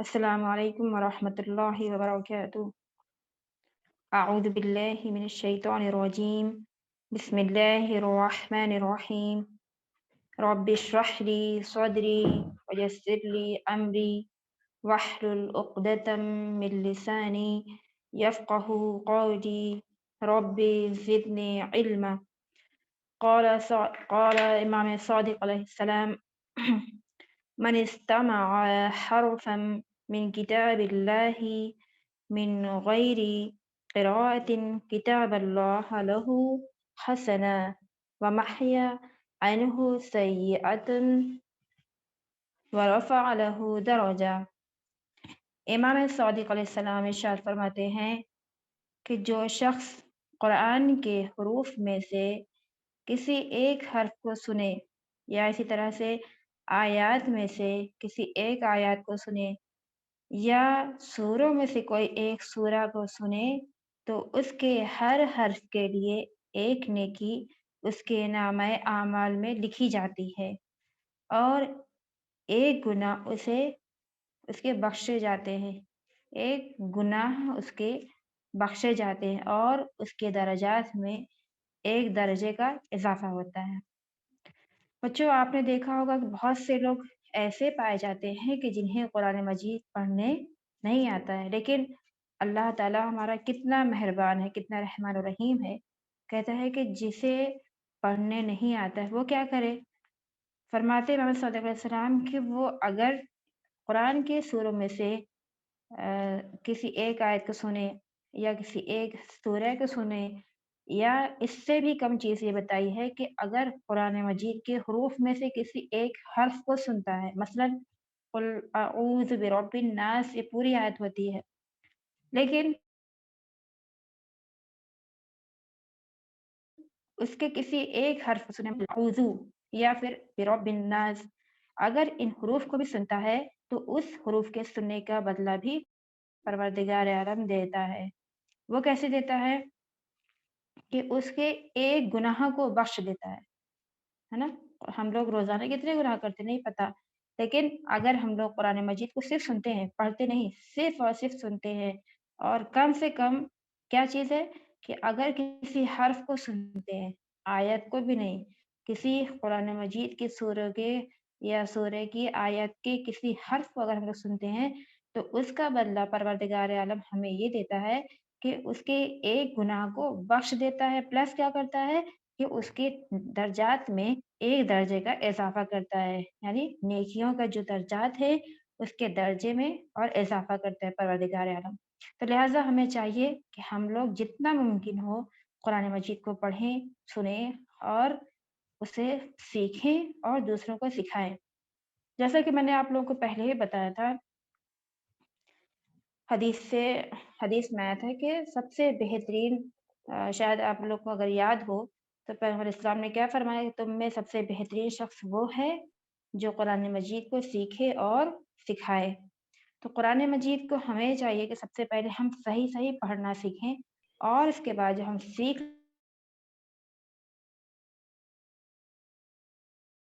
السلام علیکم ورحمۃ اللہ وبرکاتہ۔ اعوذ باللہ من الشیطان الرجیم، بسم اللہ الرحمن الرحیم۔ رب اشرح لی صدری ویسر لی امری واحلل عقدۃ من لسانی یفقهوا قولی رب زدنی علما۔ قال امام صادق علیہ السلام من استمع حرفا من کتاب اللہ من غیر قراءة كتاب الله له حسنا ومحيا عنه سيئة ورفع له درجة۔ امام صادق علیہ السلام ارشاد فرماتے ہیں کہ جو شخص قرآن کے حروف میں سے کسی ایک حرف کو سنے یا اسی طرح سے آیات میں سے کسی ایک آیات کو سنے یا سوروں میں سے کوئی ایک سورہ کو سنے تو اس کے ہر حرف کے لیے ایک نیکی اس کے نامہ اعمال میں لکھی جاتی ہے اور ایک گناہ اس کے بخشے جاتے ہیں، ایک گناہ اس کے بخشے جاتے ہیں اور اس کے درجات میں ایک درجے کا اضافہ ہوتا ہے۔ بچوں، آپ نے دیکھا ہوگا کہ بہت سے لوگ ایسے پائے جاتے ہیں کہ جنہیں قرآن مجید پڑھنے نہیں آتا ہے، لیکن اللہ تعالیٰ ہمارا کتنا مہربان ہے، کتنا رحمان و رحیم ہے، کہتا ہے کہ جسے پڑھنے نہیں آتا ہے وہ کیا کرے؟ فرماتے محمد صلی اللہ علیہ وسلم کہ وہ اگر قرآن کے سوروں میں سے کسی ایک آیت کو سنے یا کسی ایک سورہ کو سنے یا اس سے بھی کم چیز یہ بتائی ہے کہ اگر قرآن مجید کے حروف میں سے کسی ایک حرف کو سنتا ہے، مثلا قل اعوذ برب الناس، یہ پوری آیت ہوتی ہے، لیکن اس کے کسی ایک حرف کو سنے اعوذ یا پھر برب الناس، اگر ان حروف کو بھی سنتا ہے تو اس حروف کے سننے کا بدلہ بھی پروردگار عالم دیتا ہے۔ وہ کیسے دیتا ہے؟ کہ اس کے ایک گناہ کو بخش دیتا ہے نا۔ ہم لوگ روزانہ کتنے گناہ کرتے نہیں پتا، لیکن اگر ہم لوگ قرآن مجید کو صرف سنتے ہیں، پڑھتے نہیں، صرف اور صرف سنتے ہیں، اور کم سے کم کیا چیز ہے کہ اگر کسی حرف کو سنتے ہیں، آیت کو بھی نہیں، کسی قرآن مجید کی سورہ کے یا سورہ کی آیت کے کسی حرف کو اگر ہم لوگ سنتے ہیں تو اس کا بدلہ پروردگار عالم ہمیں یہ دیتا ہے کہ اس کے ایک گناہ کو بخش دیتا ہے، پلس کیا کرتا ہے کہ اس کے درجات میں ایک درجے کا اضافہ کرتا ہے، یعنی نیکیوں کا جو درجات ہے اس کے درجے میں اور اضافہ کرتا ہے پروردگار عالم۔ تو لہٰذا ہمیں چاہیے کہ ہم لوگ جتنا ممکن ہو قرآن مجید کو پڑھیں، سنیں اور اسے سیکھیں اور دوسروں کو سکھائیں۔ جیسا کہ میں نے آپ لوگوں کو پہلے ہی بتایا تھا، حدیث میں آیا تھا کہ سب سے بہترین، شاید آپ لوگ کو اگر یاد ہو تو پیغمبر اسلام نے کیا فرمایا کہ تم میں سب سے بہترین شخص وہ ہے جو قرآن مجید کو سیکھے اور سکھائے۔ تو قرآن مجید کو ہمیں چاہیے کہ سب سے پہلے ہم صحیح پڑھنا سیکھیں، اور اس کے بعد جب ہم سیکھ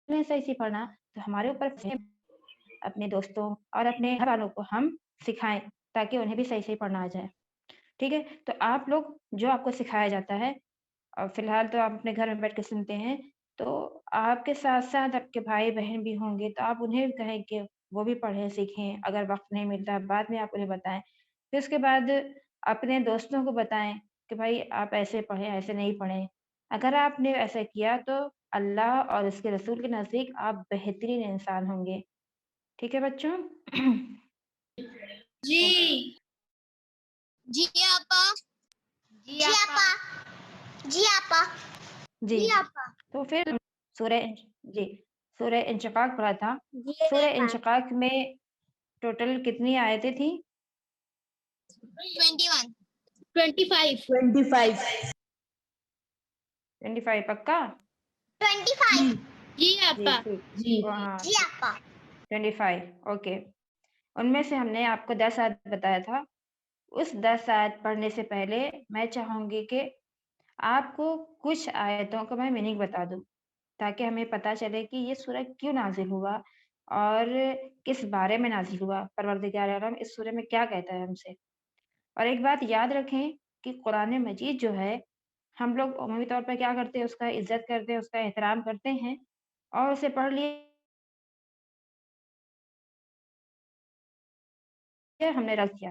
لیں صحیح پڑھنا تو ہمارے اوپر اپنے دوستوں اور اپنے گھر والوں کو ہم سکھائیں تاکہ انہیں بھی صحیح پڑھنا آ جائے۔ ٹھیک ہے، تو آپ لوگ جو آپ کو سکھایا جاتا ہے، اور فی الحال تو آپ اپنے گھر میں بیٹھ کے سنتے ہیں، تو آپ کے ساتھ ساتھ آپ کے بھائی بہن بھی ہوں گے تو آپ انہیں بھی کہیں کہ وہ بھی پڑھیں سیکھیں، اگر وقت نہیں ملتا بعد میں آپ انہیں بتائیں، پھر اس کے بعد اپنے دوستوں کو بتائیں کہ بھائی آپ ایسے پڑھیں، ایسے نہیں پڑھیں۔ اگر آپ نے ایسا کیا تو اللہ اور اس کے رسول کے نزدیک آپ بہترین انسان ہوں گے۔ ٹھیک ہے بچوں؟ جی جی آپا جی آپا جی آپا جی جی آپا تو پھر سورہ انشقاق پڑھا تھا۔ جی سورہ انشقاق میں ٹوٹل کتنی آیتیں تھیں؟ 21 25 25 پکا؟ 25 جی جی آپا ٹھیک، جی وہاں جی آپا 25 اوکے۔ ان میں سے ہم نے آپ کو 10 آیت بتایا تھا۔ اس 10 آیت پڑھنے سے پہلے میں چاہوں گی کہ آپ کو کچھ آیتوں کا میں میننگ بتا دوں تاکہ ہمیں پتہ چلے کہ یہ سورہ کیوں نازل ہوا، اور کس بارے میں نازل ہوا، پروردگار عالم اس سورہ میں کیا کہتا ہے ہم سے۔ اور ایک بات یاد رکھیں کہ قرآن مجید جو ہے ہم لوگ عمومی طور پر کیا کرتے ہیں، اس کا عزت کرتے ہیں، اس کا احترام کرتے ہیں اور اسے پڑھ لیے ہم نے رکھ دیا۔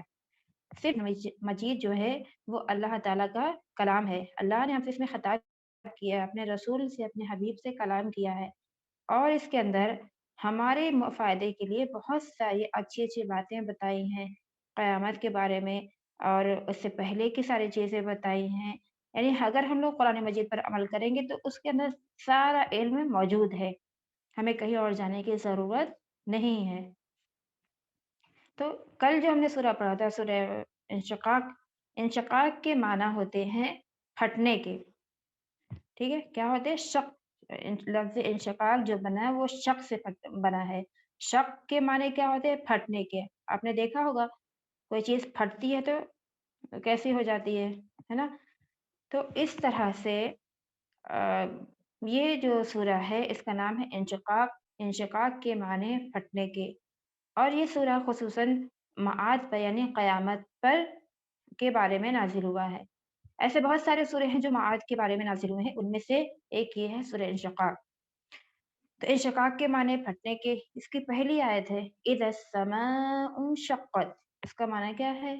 صرف مجید جو ہے وہ اللہ تعالیٰ کا کلام ہے، اللہ نے ہم سے اس میں خطاب کیا ہے، اپنے رسول سے، اپنے حبیب سے کلام کیا ہے، اور اس کے اندر ہمارے فائدے کے لیے بہت ساری اچھی اچھی باتیں بتائی ہیں، قیامت کے بارے میں، اور اس سے پہلے کی ساری چیزیں بتائی ہیں۔ یعنی اگر ہم لوگ قرآن مجید پر عمل کریں گے تو اس کے اندر سارا علم موجود ہے، ہمیں کہیں اور جانے کی ضرورت نہیں ہے۔ تو کل جو ہم نے سورہ پڑھا تھا، سورہ انشقاق، انشقاق کے معنی ہوتے ہیں پھٹنے کے، ٹھیک ہے، کیا ہوتے ہیں؟ شق، لفظ انشقاق جو بنا ہے وہ شق سے بنا ہے۔ شق کے معنی کیا ہوتے ہیں؟ پھٹنے کے۔ آپ نے دیکھا ہوگا کوئی چیز پھٹتی ہے تو کیسی ہو جاتی ہے نا؟ تو اس طرح سے یہ جو سورہ ہے اس کا نام ہے انشقاق، انشقاق کے معنی پھٹنے کے، اور یہ سورہ خصوصاً معاد پر یعنی قیامت پر کے بارے میں نازل ہوا ہے۔ ایسے بہت سارے سورے ہیں جو معاد کے بارے میں نازل ہوئے ہیں، ان میں سے ایک یہ ہے سورہ انشقاق۔ تو انشقاق کے معنی پھٹنے کے، اس کی پہلی آیت ہے اذا السماء انشقت۔ اس کا معنی کیا ہے؟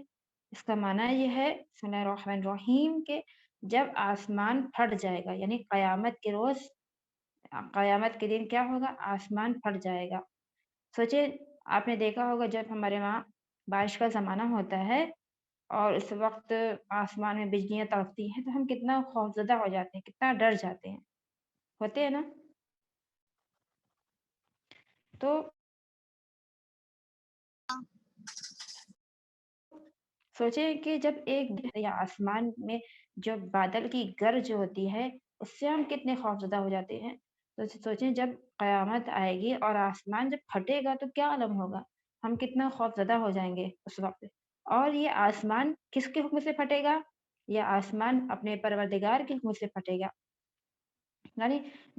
اس کا معنی یہ ہے بسم اللہ الرحمن الرحیم کہ جب آسمان پھٹ جائے گا، یعنی قیامت کے روز، قیامت کے دن کیا ہوگا؟ آسمان پھٹ جائے گا۔ سوچے، آپ نے دیکھا ہوگا جب ہمارے وہاں بارش کا زمانہ ہوتا ہے اور اس وقت آسمان میں بجلیاں تڑکتی ہیں تو ہم کتنا خوفزدہ ہو جاتے ہیں، کتنا ڈر جاتے ہیں، ہوتے ہیں نا؟ تو سوچیں کہ جب ایک یا آسمان میں جو بادل کی گرج ہوتی ہے اس سے ہم کتنے خوفزدہ ہو جاتے ہیں، تو سوچیں جب قیامت آئے گی اور آسمان جب پھٹے گا تو کیا عالم ہوگا، ہم کتنا خوفزدہ ہو جائیں گے اس وقت۔ اور یہ آسمان کس کے حکم سے پھٹے گا؟ یہ آسمان اپنے پروردگار کے حکم سے پھٹے گا۔ یعنی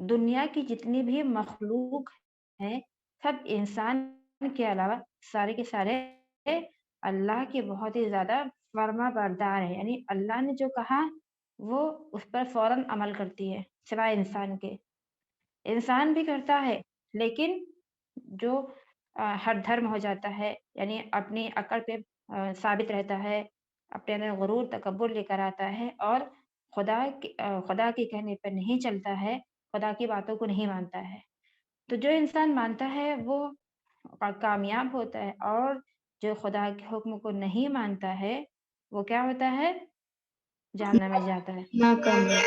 دنیا کی جتنی بھی مخلوق ہیں سب انسان کے علاوہ سارے کے سارے اللہ کے بہت ہی زیادہ فرما بردار ہیں، یعنی اللہ نے جو کہا وہ اس پر فوراً عمل کرتی ہے، سوائے انسان کے۔ انسان بھی کرتا ہے لیکن جو ہر دھرم ہو جاتا ہے، یعنی اپنی عقل پہ ثابت رہتا ہے، اپنے اندر غرور تکبر لے کر آتا ہے اور خدا کے کہنے پر نہیں چلتا ہے، خدا کی باتوں کو نہیں مانتا ہے۔ تو جو انسان مانتا ہے وہ کامیاب ہوتا ہے، اور جو خدا کے حکم کو نہیں مانتا ہے وہ کیا ہوتا ہے؟ جہنم میں جاتا ہے۔ ناکام ہے۔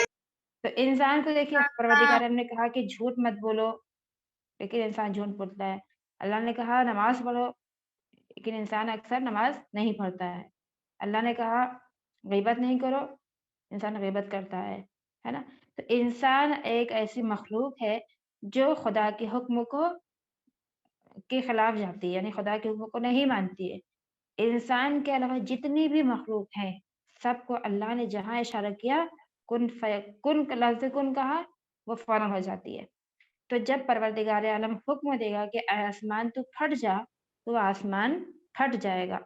تو انسان کو دیکھیے، پروردگار نے کہا کہ جھوٹ مت بولو لیکن انسان جھوٹ بولتا ہے، اللہ نے کہا نماز پڑھو لیکن انسان اکثر نماز نہیں پڑھتا ہے، اللہ نے کہا غیبت نہیں کرو، انسان غیبت کرتا ہے نا؟ تو انسان ایک ایسی مخلوق ہے جو خدا کے حکم کو کے خلاف جاتی ہے، یعنی خدا کے حکم کو نہیں مانتی ہے۔ انسان کے علاوہ جتنی بھی مخلوق ہیں سب کو اللہ نے جہاں اشارہ کیا کن کن لفظ کن کہا وہ فوراً ہو جاتی ہے۔ تو جب پروردگار عالم حکم دے گا کہ اے آسمان تو پھٹ جا تو آسمان پھٹ جائے گا،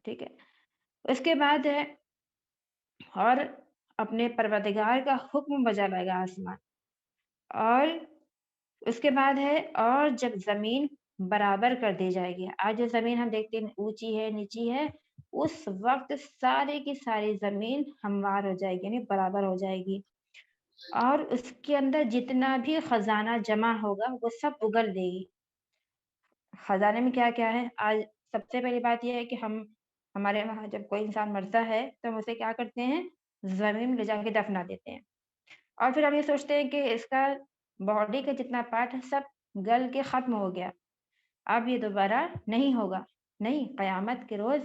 ٹھیک ہے۔ اس کے بعد ہے اور اپنے پروردگار کا حکم بجا لائے گا آسمان، اور اس کے بعد ہے اور جب زمین برابر کر دی جائے گی۔ آج جو زمین ہم دیکھتے ہیں اونچی ہے نیچی ہے، اس وقت سارے کی ساری زمین ہموار ہو جائے گی، یعنی برابر ہو جائے گی، اور اس کے اندر جتنا بھی خزانہ جمع ہوگا وہ سب اگل دے گی۔ خزانے میں کیا کیا ہے؟ آج سب سے پہلی بات یہ ہے کہ ہمارے وہاں جب کوئی انسان مرتا ہے تو ہم اسے کیا کرتے ہیں؟ زمین میں لے جا کے دفنا دیتے ہیں، اور پھر ہم یہ سوچتے ہیں کہ اس کا باڈی کا جتنا پارٹ ہے سب گل کے ختم ہو گیا، اب یہ دوبارہ نہیں ہوگا۔ نہیں، قیامت کے روز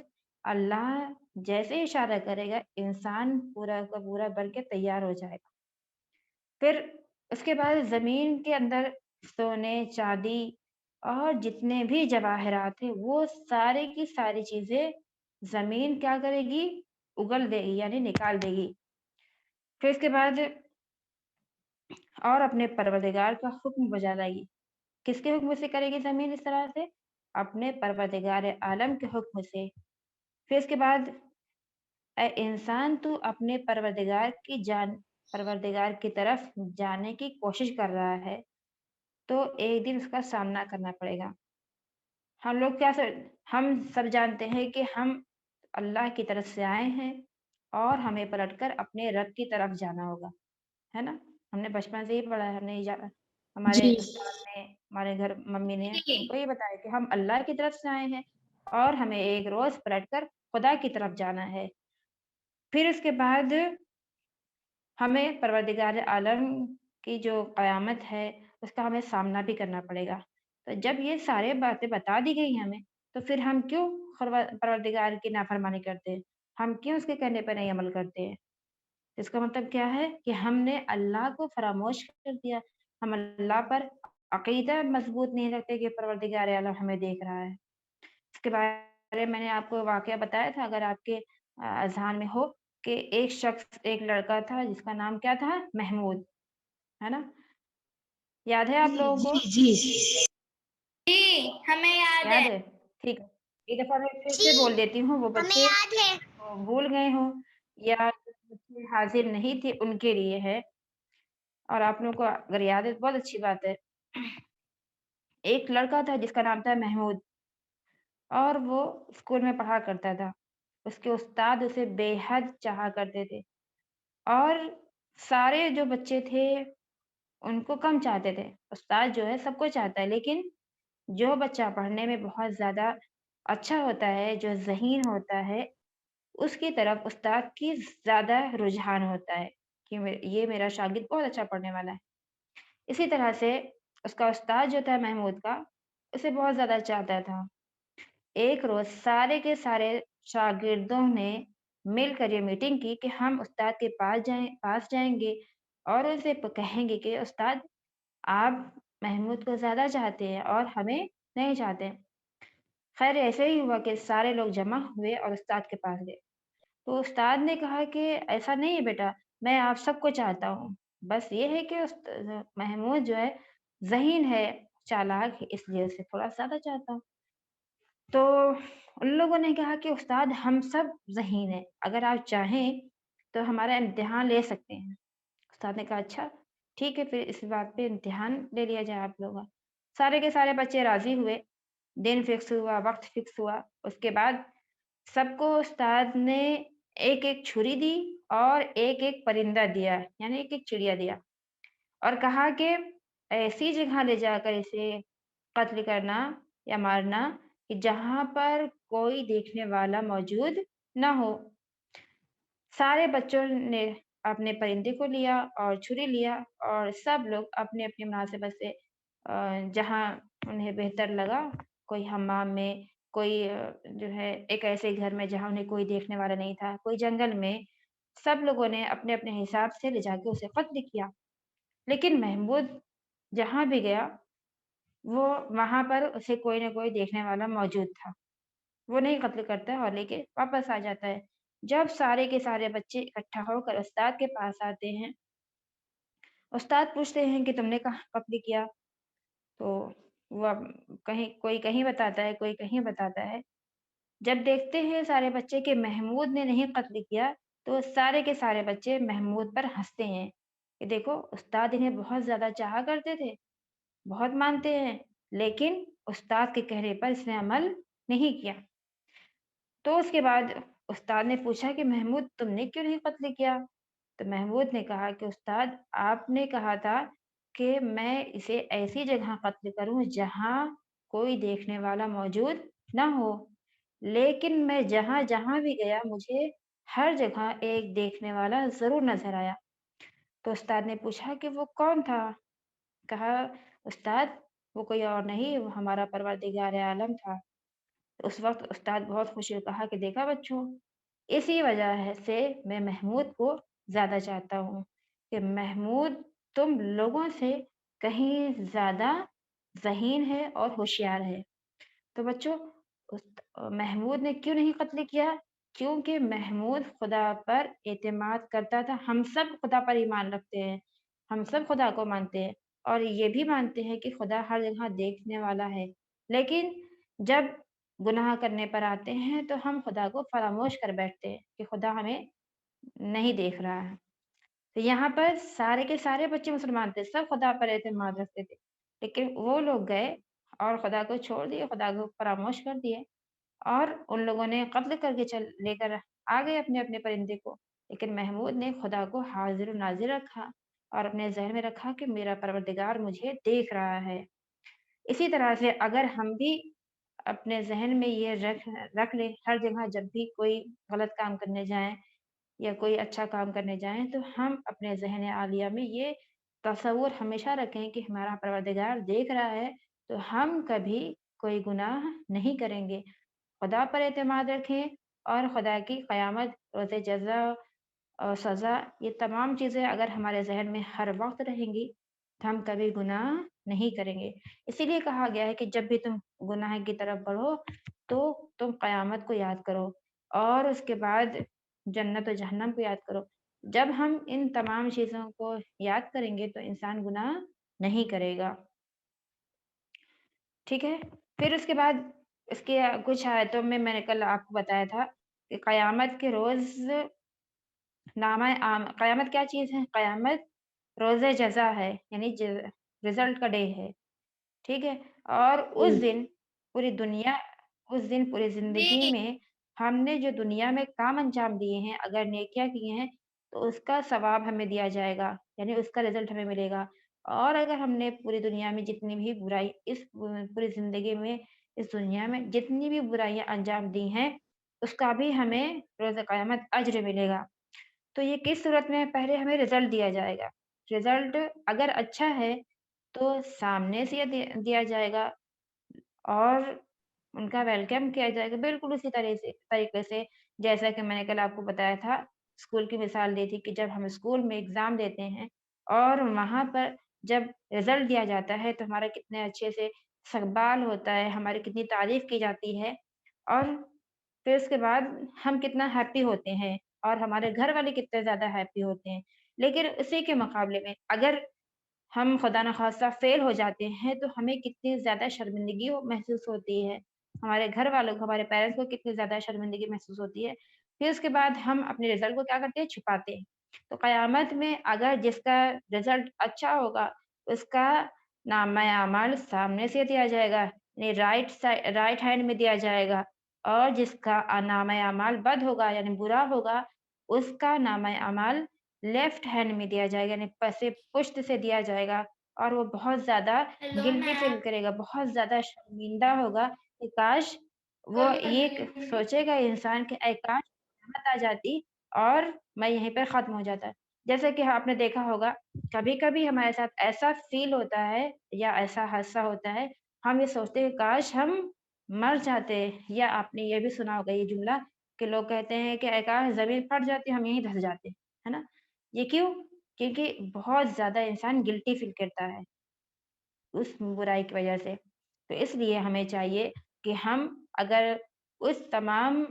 اللہ جیسے اشارہ کرے گا انسان پورا کا پورا بن کے تیار ہو جائے گا۔ پھر اس کے بعد زمین کے اندر سونے چاندی اور جتنے بھی جواہرات ہیں وہ سارے کی ساری چیزیں زمین کیا کرے گی؟ اگل دے گی، یعنی نکال دے گی۔ پھر اس کے بعد اور اپنے پروردگار کا حکم بجا لائے گی، کس کے حکم سے کرے گی زمین اس طرح سے؟ اپنے پروردگار عالم کے حکم سے۔ پھر اس کے بعد اے انسان تو اپنے پروردگار کی طرف جانے کی کوشش کر رہا ہے تو ایک دن اس کا سامنا کرنا پڑے گا۔ ہم سب جانتے ہیں کہ ہم اللہ کی طرف سے آئے ہیں اور ہمیں پلٹ کر اپنے رب کی طرف جانا ہوگا، ہے نا؟ ہم نے بچپن سے ہی پڑھا ہے، ہم نے ہمارے جی استاد نے، ہمارے گھر ممی نے جی ہم کو یہ بتایا کہ ہم اللہ کی طرف سے آئے ہیں اور ہمیں ایک روز پلٹ کر خدا کی طرف جانا ہے۔ پھر اس کے بعد ہمیں پروردگار عالم کی جو قیامت ہے اس کا ہمیں سامنا بھی کرنا پڑے گا۔ تو جب یہ سارے باتیں بتا دی گئی ہمیں تو پھر ہم کیوں پروردگار کی نافرمانی کرتے ہیں؟ ہم کیوں اس کے کہنے پر نہیں عمل کرتے ہیں؟ اس کا مطلب کیا ہے کہ ہم نے اللہ کو فراموش کر دیا، ہم اللہ پر عقیدہ مضبوط نہیں رکھتے کہ پروردگار عالم ہمیں دیکھ رہا ہے۔ اس کے بارے میں نے آپ کو واقعہ بتایا تھا، اگر آپ کے اذہان میں ہو، کہ ایک لڑکا تھا جس کا نام کیا تھا؟ محمود، ہے نا؟ یاد ہے آپ لوگوں کو؟ جی جی ہمیں یاد ہے یاد ہے؟ ٹھیک ہے، ایک دفعہ میں پھر جی سے بول دیتی ہوں، وہ ہمیں بچے یاد ہے بھول گئے ہوں یا بچے حاضر نہیں تھے ان کے لیے ہے، اور آپ لوگوں کو اگر یاد ہے تو بہت اچھی بات ہے۔ ایک لڑکا تھا جس کا نام تھا محمود، اور وہ اسکول میں پڑھا کرتا تھا۔ اس کے استاد اسے بے حد چاہا کرتے تھے اور سارے جو بچے تھے ان کو کم چاہتے تھے۔ استاد جو ہے سب کو چاہتا ہے، لیکن جو بچہ پڑھنے میں بہت زیادہ اچھا ہوتا ہے، جو ذہین ہوتا ہے، اس کی طرف استاد کی زیادہ رجحان ہوتا ہے کہ یہ میرا شاگرد بہت اچھا پڑھنے والا ہے۔ اسی طرح سے اس کا استاد جو تھا محمود کا، اسے بہت زیادہ چاہتا تھا۔ ایک روز سارے کے سارے شاگردوں نے مل کر یہ میٹنگ کی کہ ہم استاد کے پاس جائیں گے اور اسے کہیں گے کہ استاد آپ محمود کو زیادہ چاہتے ہیں اور ہمیں نہیں چاہتے۔ خیر ایسے ہی ہوا کہ سارے لوگ جمع ہوئے اور استاد کے پاس گئے، تو استاد نے کہا کہ ایسا نہیں ہے بیٹا، میں آپ سب کو چاہتا ہوں، بس یہ ہے کہ محمود جو ہے ذہین ہے، چالاک ہے، اس لیے اسے تھوڑا زیادہ چاہتا ہوں۔ تو ان لوگوں نے کہا کہ استاد ہم سب ذہین ہیں، اگر آپ چاہیں تو ہمارا امتحان لے سکتے ہیں۔ استاد نے کہا اچھا ٹھیک ہے، پھر اس بات پہ امتحان لے لیا جائے آپ لوگوں کا۔ سارے کے سارے بچے راضی ہوئے، دن فکس ہوا، وقت فکس ہوا۔ اس کے بعد سب کو استاد نے ایک ایک چھری دی اور ایک ایک پرندہ دیا، یعنی ایک ایک چڑیا دیا، اور کہا کہ ایسی جگہ لے جا کر اسے قتل کرنا یا مارنا کہ جہاں پر کوئی دیکھنے والا موجود نہ ہو۔ سارے بچوں نے اپنے پرندے کو لیا اور چھری لیا اور سب لوگ اپنے اپنی مناسبت سے جہاں انہیں بہتر لگا، کوئی حمام میں، کوئی جو ہے ایک ایسے گھر میں جہاں انہیں کوئی دیکھنے والا نہیں تھا، کوئی جنگل میں، سب لوگوں نے اپنے اپنے حساب سے لے جا کے اسے قتل کیا۔ لیکن محمود جہاں بھی گیا وہ وہاں پر اسے کوئی نہ کوئی دیکھنے والا موجود تھا، وہ نہیں قتل کرتا ہے اور لے کے واپس آ جاتا ہے۔ جب سارے کے سارے بچے اکٹھا ہو کر استاد کے پاس آتے ہیں، استاد پوچھتے ہیں کہ تم نے کہاں قتل کیا؟ تو وہ کوئی کہیں بتاتا ہے، کوئی کہیں بتاتا ہے۔ جب دیکھتے ہیں سارے بچے کہ محمود نے نہیں قتل کیا تو سارے کے سارے بچے محمود پر ہنستے ہیں کہ دیکھو استاد انہیں بہت زیادہ چاہا کرتے تھے، بہت مانتے ہیں، لیکن استاد کے کہنے پر اس نے عمل نہیں کیا۔ تو اس کے بعد استاد نے پوچھا کہ محمود تم نے کیوں نہیں قتل کیا؟ تو محمود نے کہا کہ استاد آپ نے کہا تھا کہ میں اسے ایسی جگہ قتل کروں جہاں کوئی دیکھنے والا موجود نہ ہو، لیکن میں جہاں جہاں بھی گیا مجھے ہر جگہ ایک دیکھنے والا ضرور نظر آیا۔ تو استاد نے پوچھا کہ وہ کون تھا؟ کہا استاد وہ کوئی اور نہیں، وہ ہمارا پروردگار عالم تھا۔ اس وقت استاد بہت خوشی ہوئے، کہا کہ دیکھا بچوں، اسی وجہ سے میں محمود کو زیادہ چاہتا ہوں کہ محمود تم لوگوں سے کہیں زیادہ ذہین ہے اور ہوشیار ہے۔ تو بچوں محمود نے کیوں نہیں قتل کیا؟ کیونکہ محمود خدا پر اعتماد کرتا تھا۔ ہم سب خدا پر ایمان رکھتے ہیں، ہم سب خدا کو مانتے ہیں، اور یہ بھی مانتے ہیں کہ خدا ہر جگہ دیکھنے والا ہے، لیکن جب گناہ کرنے پر آتے ہیں تو ہم خدا کو فراموش کر بیٹھتے ہیں کہ خدا ہمیں نہیں دیکھ رہا ہے۔ تو یہاں پر سارے کے سارے بچے مسلمان تھے، سب خدا پر اعتماد رکھتے تھے، لیکن وہ لوگ گئے اور خدا کو چھوڑ دیے، خدا کو فراموش کر دیے، اور ان لوگوں نے قتل کر کے لے کر آ گئے اپنے اپنے پرندے کو۔ لیکن محمود نے خدا کو حاضر و ناظر رکھا اور اپنے ذہن میں رکھا کہ میرا پروردگار مجھے دیکھ رہا ہے۔ اسی طرح سے اگر ہم بھی اپنے ذہن میں یہ رکھ لیں ہر جگہ جب بھی کوئی غلط کام کرنے جائیں یا کوئی اچھا کام کرنے جائیں، تو ہم اپنے ذہن عالیہ میں یہ تصور ہمیشہ رکھیں کہ ہمارا پروردگار دیکھ رہا ہے، تو ہم کبھی کوئی گناہ نہیں کریں گے۔ خدا پر اعتماد رکھیں اور خدا کی قیامت، روز جزا اور سزا، یہ تمام چیزیں اگر ہمارے ذہن میں ہر وقت رہیں گی تو ہم کبھی گناہ نہیں کریں گے۔ اسی لیے کہا گیا ہے کہ جب بھی تم گناہ کی طرف بڑھو تو تم قیامت کو یاد کرو اور اس کے بعد جنت و جہنم کو یاد کرو۔ جب ہم ان تمام چیزوں کو یاد کریں گے تو انسان گناہ نہیں کرے گا، ٹھیک ہے۔ پھر اس کے بعد اس کے کچھ آیتوں میں نے کل آپ کو بتایا تھا کہ قیامت کے روز قیامت کیا چیز ہے؟ قیامت روز جزا ہے، یعنی رزلٹ کا ڈے ہے، ٹھیک ہے۔ اور اس دن پوری زندگی جی میں ہم نے جو دنیا میں کام انجام دیے ہیں، اگر نیکیاں کی ہیں تو اس کا ثواب ہمیں دیا جائے گا، یعنی اس کا رزلٹ ہمیں ملے گا۔ اور اگر ہم نے پوری دنیا میں جتنی بھی برائی پوری زندگی میں اس دنیا میں جتنی بھی برائیاں انجام دی ہیں، اس کا بھی ہمیں روز قیامت اجر ملے گا۔ تو یہ کس صورت میں؟ پہلے ہمیں رزلٹ دیا جائے گا، رزلٹ اگر اچھا ہے تو سامنے سے دیا جائے گا اور ان کا ویلکم کیا جائے گا، بالکل اسی طریقے سے جیسا کہ میں نے کل آپ کو بتایا تھا، اسکول کی مثال دی تھی کہ جب ہم اسکول میں ایگزام دیتے ہیں اور وہاں پر جب رزلٹ دیا جاتا ہے تو ہمارا کتنے اچھے سے استقبال ہوتا ہے، ہماری کتنی تعریف کی جاتی ہے، اور پھر اس کے بعد ہم کتنا ہیپی ہوتے ہیں اور ہمارے گھر والے کتنے زیادہ ہیپی ہوتے ہیں۔ لیکن اسی کے مقابلے میں اگر ہم خدا نخواستہ فیل ہو جاتے ہیں تو ہمیں کتنی زیادہ شرمندگی محسوس ہوتی ہے، ہمارے گھر والوں کو، ہمارے پیرنٹس کو کتنی زیادہ شرمندگی محسوس ہوتی ہے۔ پھر اس کے بعد ہم اپنے رزلٹ کو کیا کرتے ہیں؟ چھپاتے ہیں۔ تو قیامت میں اگر جس کا رزلٹ اچھا ہوگا اس کا نامہ اعمال سامنے سے دیا جائے گا، یعنی رائٹ ہینڈ میں دیا جائے گا، اور جس کا نامہ اعمال بد ہوگا یعنی برا ہوگا اس کا نامہ اعمال لیفٹ ہینڈ میں دیا جائے گا، یعنی پشت سے دیا جائے گا، اور وہ بہت زیادہ ہیلو گلٹی فیل میم کرے گا، بہت زیادہ شرمندہ ہوگا کہ کاش، وہ یہ سوچے گا انسان کہ اے کاش قیامت آ جاتی اور میں یہیں پر ختم ہو جاتا۔ جیسے کہ آپ نے دیکھا ہوگا کبھی کبھی ہمارے ساتھ ایسا فیل ہوتا ہے یا ایسا حادثہ ہوتا ہے، ہم یہ سوچتے ہیں کاش ہم مر جاتے، یا آپ نے یہ بھی سنا ہوگا یہ جملہ کہ لوگ کہتے ہیں کہ اے کاش زمین پھٹ جاتی ہم یہیں دھس جاتے، ہے نا؟ یہ کیوں؟ کیونکہ بہت زیادہ انسان گلٹی فیل کرتا ہے اس برائی کی وجہ سے۔ تو اس لیے ہمیں چاہیے کہ ہم اگر اس تمام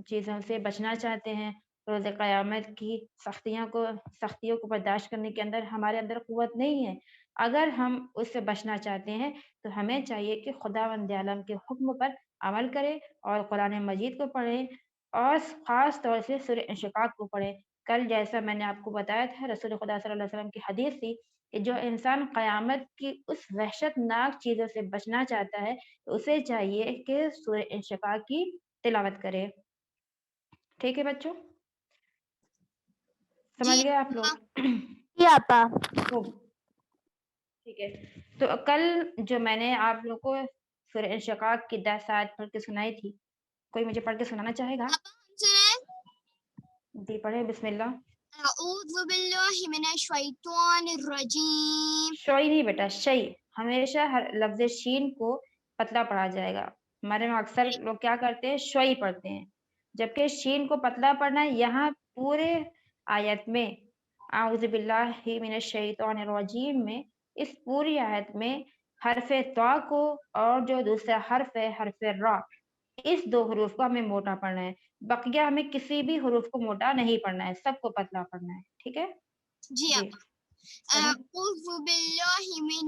چیزوں سے بچنا چاہتے ہیں، روز قیامت کی سختیوں کو برداشت کرنے کے اندر ہمارے اندر قوت نہیں ہے، اگر ہم اس سے بچنا چاہتے ہیں تو ہمیں چاہیے کہ خداوند عالم کے حکم پر عمل کریں اور قرآن مجید کو پڑھیں، اور خاص طور سے سورہ انشقاق کو پڑھیں۔ کل جیسا میں نے آپ کو بتایا تھا رسول خدا صلی اللہ علیہ وسلم کی حدیث تھی کہ جو انسان قیامت کی اس وحشت ناک چیزوں سے بچنا چاہتا ہے تو اسے چاہیے کہ سورہ انشقاق کی تلاوت کرے، ٹھیک ہے بچوں؟ سمجھ جی گئے آپ لوگ؟ جی آپا خوب، ٹھیک ہے۔ تو کل جو میں نے آپ لوگ کو سورہ انشقاق کی 10 آیت پڑھ کے سنائی تھی، کوئی مجھے پڑھ کے سنانا چاہے گا؟ آپا ہم سنیں؟ جی پڑھیں، بسم اللہ۔ اعوذ باللہ من الشیطان الرجیم۔ شوئی نہیں بیٹا، شئی، ہمیشہ ہر لفظ شین کو پتلا پڑھا جائے گا۔ ہمارے میں اکثر لوگ کیا کرتے ہیں؟ شوئی پڑھتے ہیں، جبکہ شین کو پتلا پڑھنا ہے۔ یہاں پورے آیت میں اعوذ باللہ من الشیطان الرجیم میں، اس پوری آیت میں حرف طا کو اور جو دوسرا حرف ہے حرف را، اس دو حروف کو ہمیں موٹا پڑھنا ہے، بقیہ ہمیں کسی بھی حروف کو موٹا نہیں پڑھنا ہے، سب کو پتلا پڑھنا ہے، ٹھیک ہے؟ جی جی آپا۔ أعوذ بالله من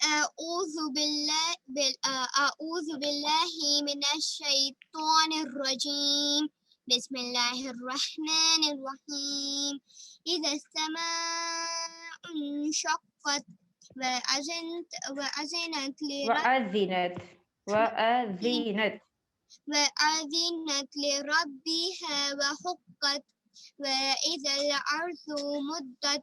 أعوذ بالله من الشيطان الرجيم بسم الله الرحمن الرحيم إذا السماء انشقت وأذنت وأذنت لربها وحقت وإذا الأرض مدت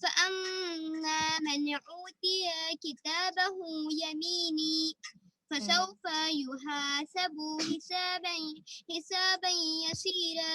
فأما من أوتي كتابه يميني فسوف يحاسب حسابا يسيرا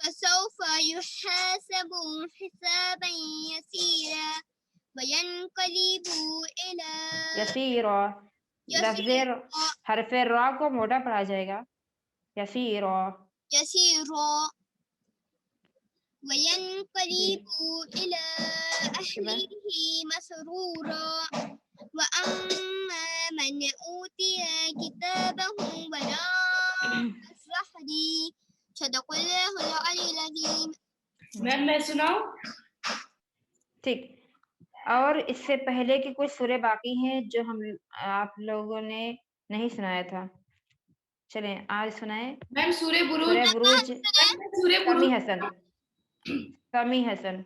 فسوف يحاسب حسابا يسيرا وينقلب إلى یسیرا، لفظ حرف را کو موٹا پڑھا جائے گا، یسیرا. يسيرا وينقلب إلى أهله مسرورا وأما من أوتي كتابه وراء ظهره صدق الله العلي العظيم. میم میں سناؤں؟ ٹھیک. اور اس سے پہلے کے کچھ سورے باقی ہیں جو ہم آپ لوگوں نے نہیں سنایا تھا. چلیں آج سنائیں. میم سورہ سورہ بروج. بروج. سورہ سمی بروج. حسن، سمی حسن.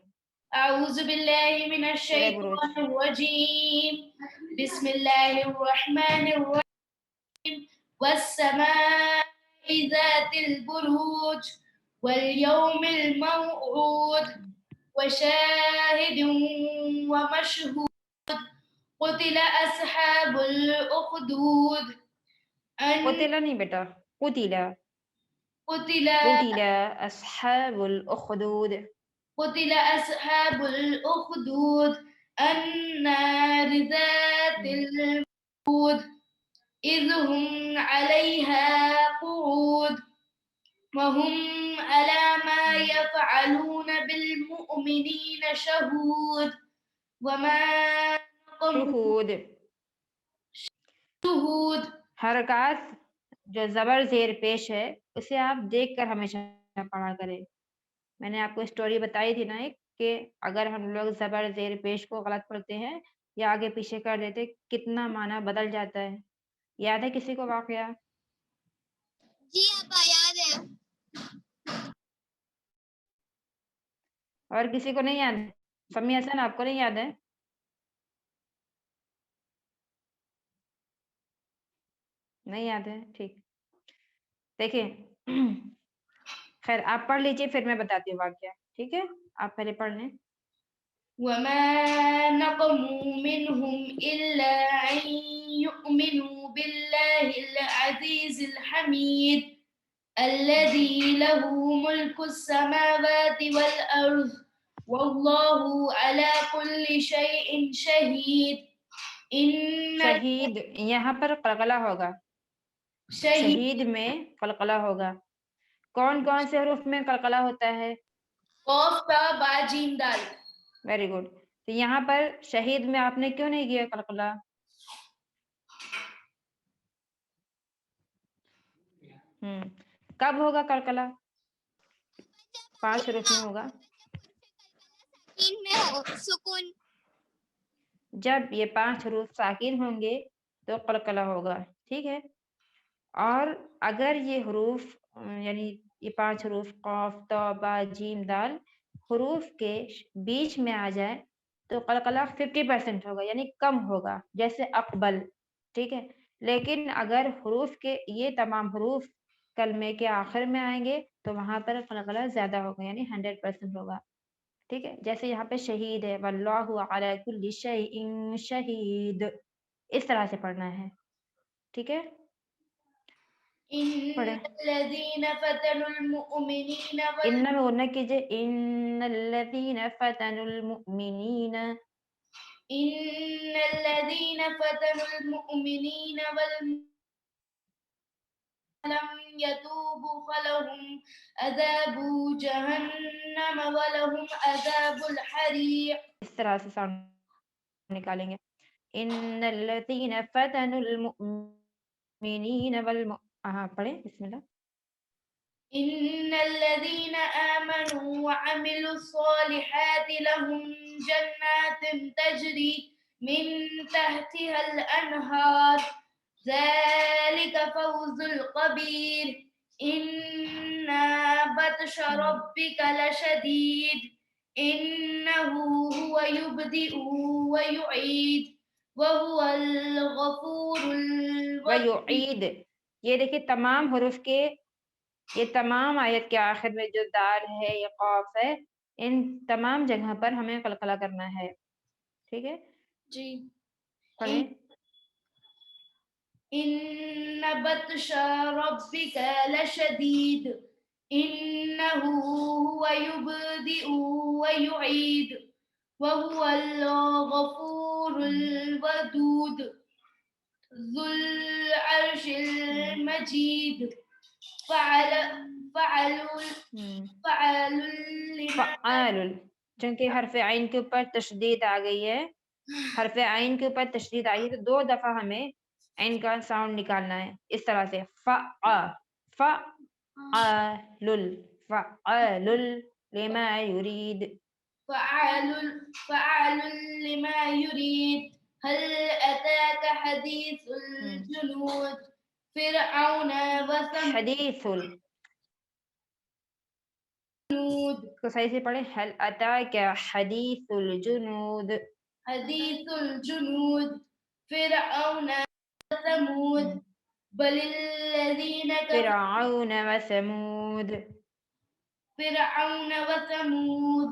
اعوذ باللہ من الشیطان الرجیم، بسم اللہ الرحمن الرحیم، والسماء ذات البروج والیوم الموعود وشاہد ومشہود قتل اصحاب الاخدود قتل نہیں بیٹا، قتل. قتل قتل اصحاب الاخدود. قتل أصحاب الأخدود النار ذات الوقود إذ هم عليها قعود وهم على ما يفعلون بالمؤمنين شهود وما نقموا شهود. حرکات جو زبر زیر پیش ہے اسے آپ دیکھ کر ہمیشہ پڑھا کریں. میں نے آپ کو اسٹوری بتائی تھی نا ایک، کہ اگر ہم لوگ زبر زیر پیش کو غلط پڑھتے ہیں یا آگے پیچھے کر دیتے کتنا معنی بدل جاتا ہے. یاد ہے کسی کو واقعہ؟ جی ابا یاد ہے. اور کسی کو نہیں یاد ہے؟ سمی حسن آپ کو نہیں یاد ہے؟ نہیں یاد ہے، ٹھیک. دیکھیں خیر آپ پڑھ لیجئے پھر میں بتاتی ہوں واقعہ. ٹھیک ہے، آپ پہلے پڑھ لیں. وما نقموا منهم إلا أن يؤمنوا بالله العزيز الحميد الذي له ملك السماوات والأرض والله على كل شيء شهيد. شہید یہاں پر قلقلہ ہوگا، شہید میں قلقلہ ہوگا. کون کون سے حروف میں قلقلہ ہوتا ہے؟ قاف تا با جیم دال. Very good. تو یہاں پر شہید میں آپ نے کیوں نہیں کیا قلقلہ؟ کب ہوگا قلقلہ؟ 5 حروف میں ہوگا. سکون. جب یہ 5 حروف ساکن ہوں گے تو قلقلہ ہوگا. ٹھیک ہے. اور اگر یہ حروف یعنی یہ 5 حروف قاف تا با جیم دال حروف کے بیچ میں آ جائے تو قلقلہ 50% ہوگا یعنی کم ہوگا، جیسے اقبل. ٹھیک ہے. لیکن اگر حروف کے یہ تمام حروف کلمے کے آخر میں آئیں گے تو وہاں پر قلقلہ زیادہ ہوگا یعنی 100% ہوگا. ٹھیک ہے. جیسے یہاں پہ شہید ہے، واللہ علی کل شیء شہید، اس طرح سے پڑھنا ہے. ٹھیک ہے. ان الذين فتنوا المؤمنين ان میں غنہ کیجئے، ان الذین فتنوا المؤمنین. ان الذين فتنوا المؤمنين لم يتوبوا فلهم عذاب جہنم ولهم عذاب الحریق. اس طرح سے ساؤنڈ نکالیں گے. ان الذین فتنوا المؤمنین پڑھیں بسم اللہ. ان الذين آمنوا وعملوا الصالحات لهم جنات تجري من تحتها الأنهار ذلك فوز القبير. إن بطش ربك لشديد إنه هو يبدئ ويعيد وهو الغفور الودود. ویعید، یہ دیکھیں تمام حروف کے، یہ تمام آیت کے آخر میں جو دال ہے یا قاف ہے ان تمام جگہ پر ہمیں قلقلہ کرنا ہے. ٹھیک ہے. جی. پڑھیں. إن بطش ربك لشديد إنه هو يبدئ ويعيد وهو الغفور الودود ذو العرش المجيد فعل لما فعال، چونکہ حرف عین کے اوپر تشدید آ گئی ہے، حرف عین کے اوپر تشدید آئی ہے تو 2 دفعہ ہمیں عین کا ساؤنڈ نکالنا ہے اس طرح سے فعال لما يريد. فعال لما يريد هل أتاك حديث الجنود فرعون وثمود حدیث کو صحیح سے پڑھیں، هل أتاك حديث الجنود. حديث الجنود فرعون وثمود بل الذين كفروا فرعون وثمود.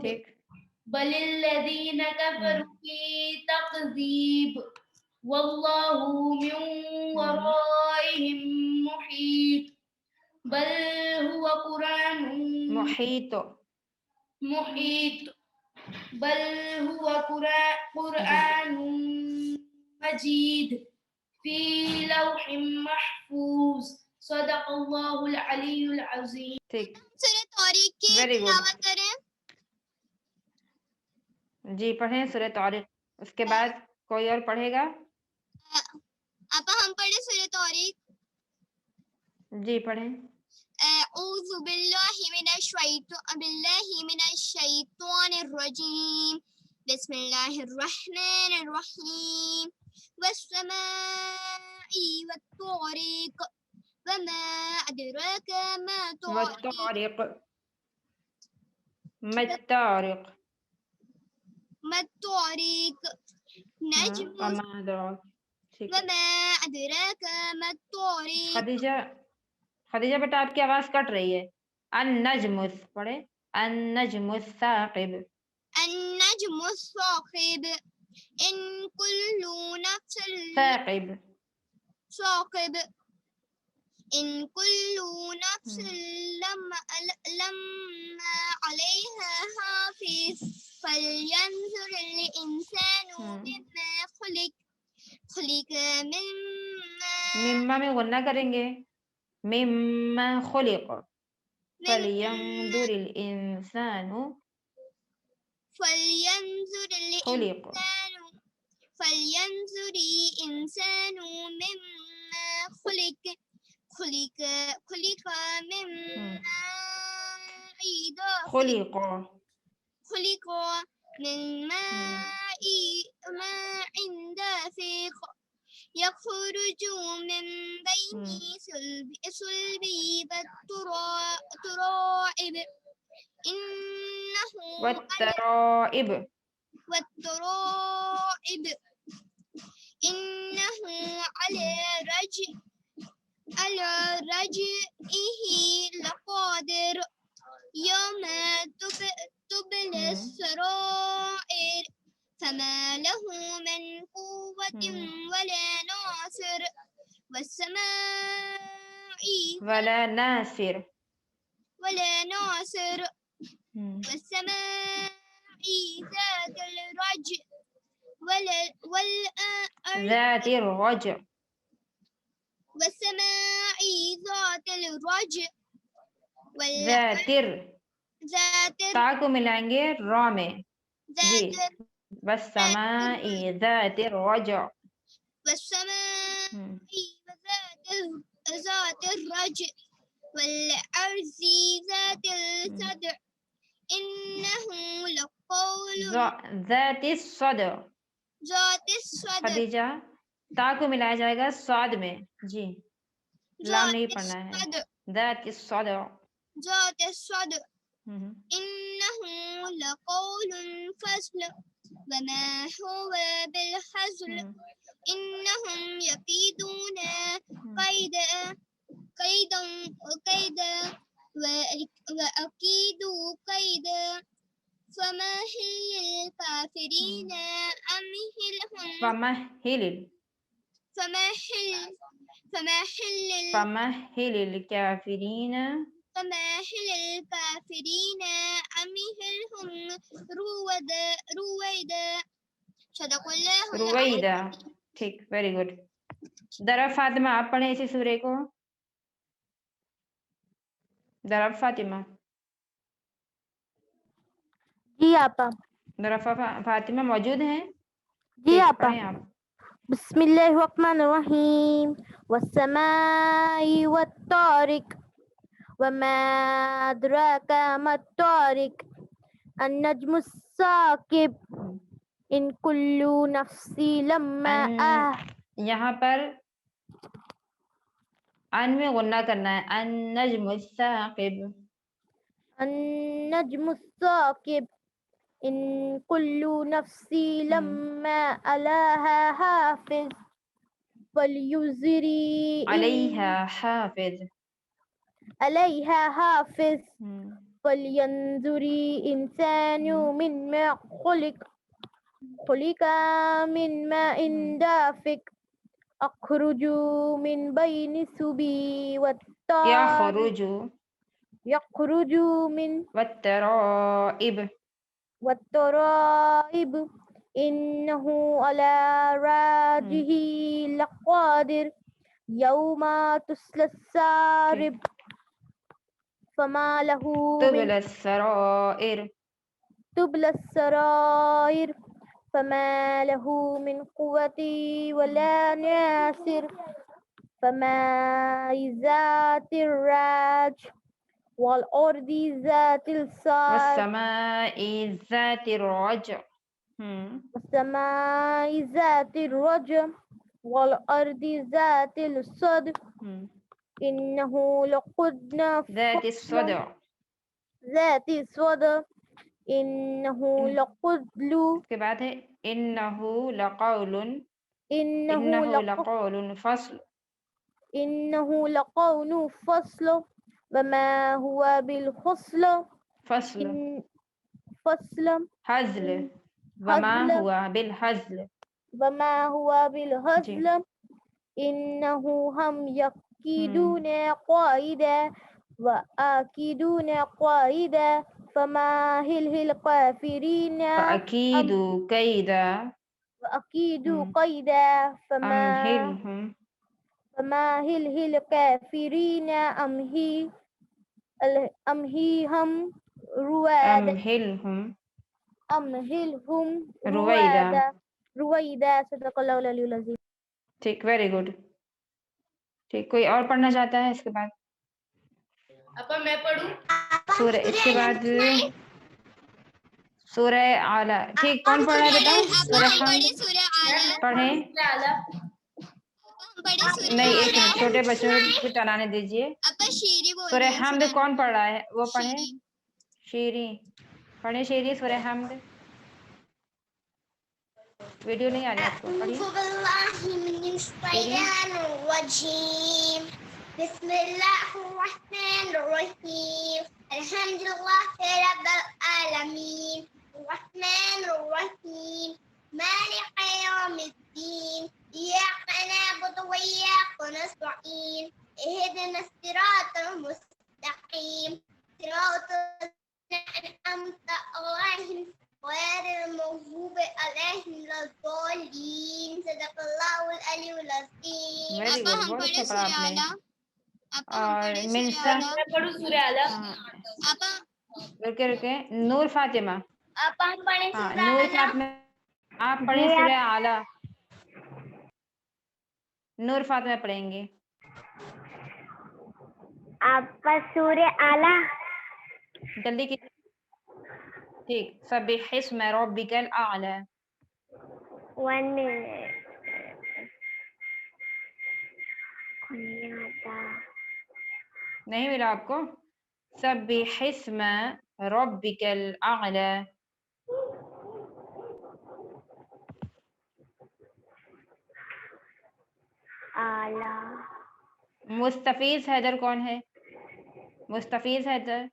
ٹھیک. بل الذين كفروا في تكذيب والله من ورائهم محيط بل هو قرآن محیط بل هو قرآن مجيد في لوح محفوظ صدق الله العلي العظيم. ٹھیک. سورہ طارق کی Very good. تلاوت کریں. جی پڑھیں سورہ طارق. اس کے بعد کوئی اور پڑھے گا؟ آپا ہم پڑھیں سورہ طارق. جی پڑھیں. اعوذ باللہ من الشیطان الرجیم بسم اللہ الرحمن الرحیم والسماء والطارق وما أدراك ما طارق مطارق ما الطارق نجم وما أدراك. ٹھیک. وما أدراك ما الطارق. خدیجہ بیٹا آپ کی آواز کٹ رہی ہے. النجم پڑھے النجم الثاقب. النجم الثاقب إن كل نفس ثاقب إن كل نفس لما عليها حافظ فلينظر الإنسان مما خلق مما میں غنہ کریں گے. مما خلق فلينظر الإنسان فلينظر الإنسان مما خلق من ماء دافق يخرج من بين صلبه والترائب إنه على رجعه لقادر يوم تبلى السرائر فما له من قوة ولا ناصر والسماء ولا ناصر والسماء ذات الرجع ذات الرجع والسماء ذات الرجع تا کو ملائیں گے را میں. جی والسماء ذات الرجع ذات الرجع والأرض ذات الصدع إنه لقول ذات الصدع. خدیجہ تا کو ملایا جائے گا صاد میں. جی لام نہیں پڑھنا ہے. ذات الصدع إنه لقول فصل وما هو بالحزل إنهم يكيدون كيدا وأكيد كيدا فمهل الكافرين فمهل فمهل الكافرين فمهل الكافرين أمهلهم رويدا صدق الله العظيم. رویدہ. ٹھیک، ویری گڈ. درب فاطمہ آپ پڑھیں اسی سورے کو. درب فاطمہ. جی آپا. درب فاطمہ موجود ہیں؟ جی ٹھیک، آپا. پڑھیں آپ. بسم اللہ الرحمن الرحیم. والسماء والطارق وما أدراك ما الطارق النجم الثاقب ان كل نفس لما یہاں پر ان میں غنہ کرنا ہے. النجم الثاقب. النجم الثاقب ان كل نفس لما عليها حافظ فلينذر علیہا حافظ. عليها حافظ ہم. فلينظر إنسان مما خلق من ماء دافق أخرج من بين الصبي یخرج يخرج من والترائب. والترائب إنه على راجه لقادر يوم تسلى السارب فما له من تبل السرائر. تبلى السرائر فما له من قوة ولا ناصر فما ذات الراج والأرض ذات الصدع والسماء ذات الرجع. والسماء ذات الرجع والأرض ذات الصدع إنه لقدنا ذات الصدع. ذات الصدع إنه لقتل اس کے بعد ہے انه لقول. إنه انه لقول فصل. إنه لقول فصل وما هو بالفصل فصل فصل حزل. وما حزل هو بالحزل. وما هو بالهزل إنه هم يكيدون قائدا وآكيدون قائدا فمهل الكافرين فأكيد كيدا. وأكيد قيدا أمهلهم. فمهل الكافرين أمهلهم أمهلهم رويدا صدق اللہ العلی العظیم. ٹھیک، ویری گڈ. ٹھیک، کوئی اور پڑھنا چاہتا ہے اس کے بعد؟ اپا میں پڑھوں؟ سورہ اس کے بعد سورہ اعلیٰ. ٹھیک، کون پڑھ رہا ہے بیٹا؟ سورہ حمد پڑھیں. نہیں، ایک منٹ، چھوٹے بچوں کو چلانے دیجیے. سورہ حمد کون پڑھ رہا ہے وہ پڑھیں. شیری پڑھیں. شیری سورہ حمد. ویڈیو نہیں آ رہی آپ کو، پڑھیے. بسم اللہ الرحمن الرحیم الحمد للہ رب العالمین الرحمن الرحیم مالک یوم الدین ایاک نعبد و ایاک نستعین اہدنا الصراط المستقیم صراط الذین انعمت علیہم غیر المغضوب علیہم ولا الضالین صدق اللہ العلی العظیم. ویری گڈ، بہت اچھا پڑھا آپ نے. اور منسا میں پڑھوں سورہ اعلیٰ؟ رکے نور فاطمہ. آپ ہم پڑھیں ہاں، سورہ نور اعلیٰ. فاطمہ آپ پڑھیں سورہ اعلیٰ. نور فاطمہ پڑھیں گے. آپ سورہ اعلیٰ. جلدی کی. ٹھیک، سبح اسم ربک الاعلی. 1 minute. نہیں ملا آپ کو؟ سبح اسم ربک الاعلی. مستفیض حیدر کون ہے؟ مستفیض حیدر.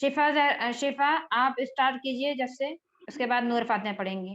شفا آپ اسٹارٹ کیجئے جب سے، اس کے بعد نور فاطمہ پڑھیں گی.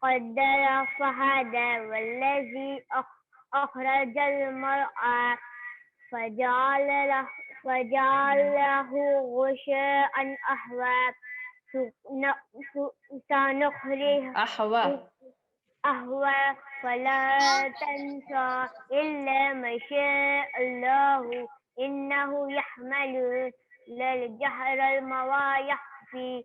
قدر فهدى والذي أخرج المرعى فجعله غشاء أحوى سنخرج أحوى فلا تنسى إلا ما شاء الله إنه يحمل للجهر ما يخفي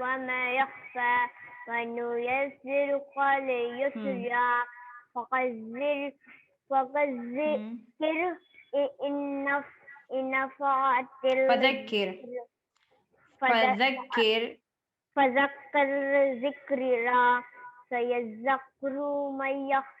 وما يخفى ونيسرك لليسرى فذكر إن نفعت فذكر ذكرى سيذكر من يخشى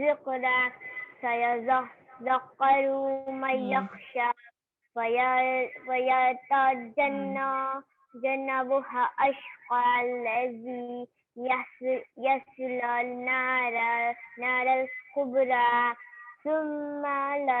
ذكرى سيذكر من يخشى فيتجنبها أشقى الذي يصلى النار الكبرى ثم لا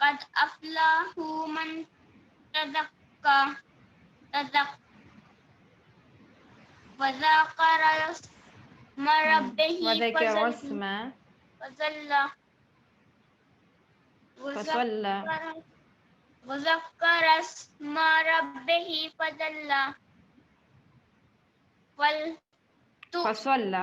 قد أفلح من تزكى وذكر اسم ربه وذكر اسم فصلى وذكر اسم ربه فصلى فصلى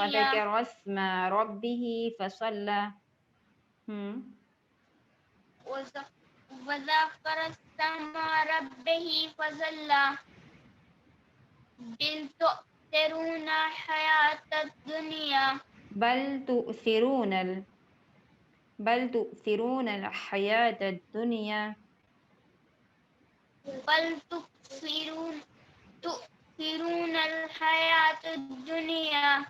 وذكر اسم ربه فصلى। وذكر اسم ربه فصلى بل تؤثرون الحياة الدنيا بل تؤثرون الحياة الدنيا بل تؤثرون الحياة الدنيا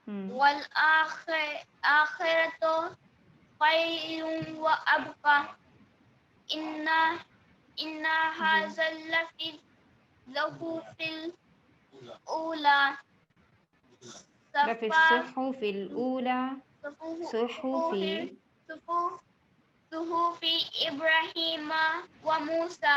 والآخرة خير وأبقى إن هذا لفي الصحف الأولى لفي الصحف الأولى صحف إبراهيم وموسى